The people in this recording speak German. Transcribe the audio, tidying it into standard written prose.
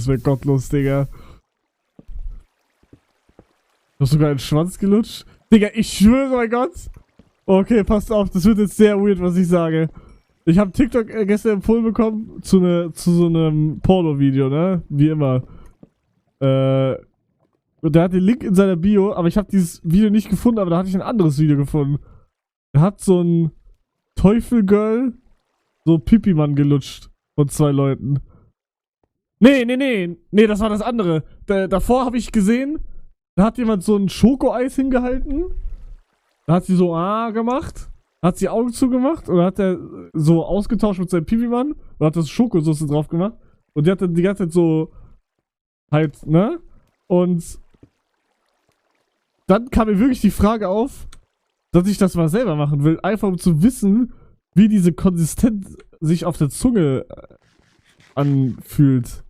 Das wäre gottlos, Digga. Du hast sogar einen Schwanz gelutscht? Digga, ich schwöre, mein Gott. Okay, passt auf, das wird jetzt sehr weird, was ich sage. Ich habe TikTok gestern empfohlen bekommen zu so einem Porno-Video, ne? Wie immer. Und der hat den Link in seiner Bio, aber ich habe dieses Video nicht gefunden, aber da hatte ich ein anderes Video gefunden. Er hat so ein Teufelgirl, so Pipi-Mann gelutscht von 2 Leuten. Nee, das war das andere. Davor habe ich gesehen, da hat jemand so ein Schokoeis hingehalten. Da hat sie so gemacht. Hat sie Augen zugemacht und hat er so ausgetauscht mit seinem Pipi-Mann und hat das Schokosauce drauf gemacht. Und die hat dann die ganze Zeit so halt, ne? Und dann kam mir wirklich die Frage auf, dass ich das mal selber machen will. Einfach um zu wissen, wie diese Konsistenz sich auf der Zunge anfühlt.